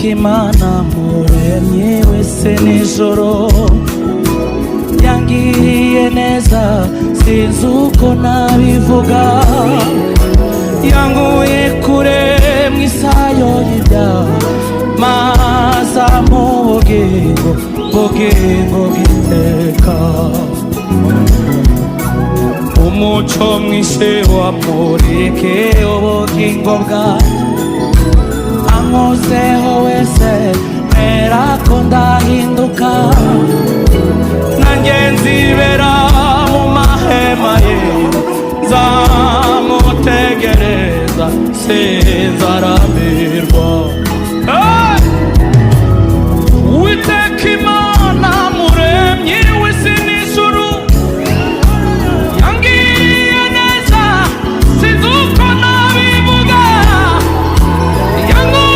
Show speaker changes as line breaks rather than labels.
Imana muremyi wese nijoro yangiriye neza sinzi uko nabivuga yanguye kure mu isayo y'ibyaha maza mu bugingo bw'iteka umuco mwinshi wamurike ubugingo bwawe ankoza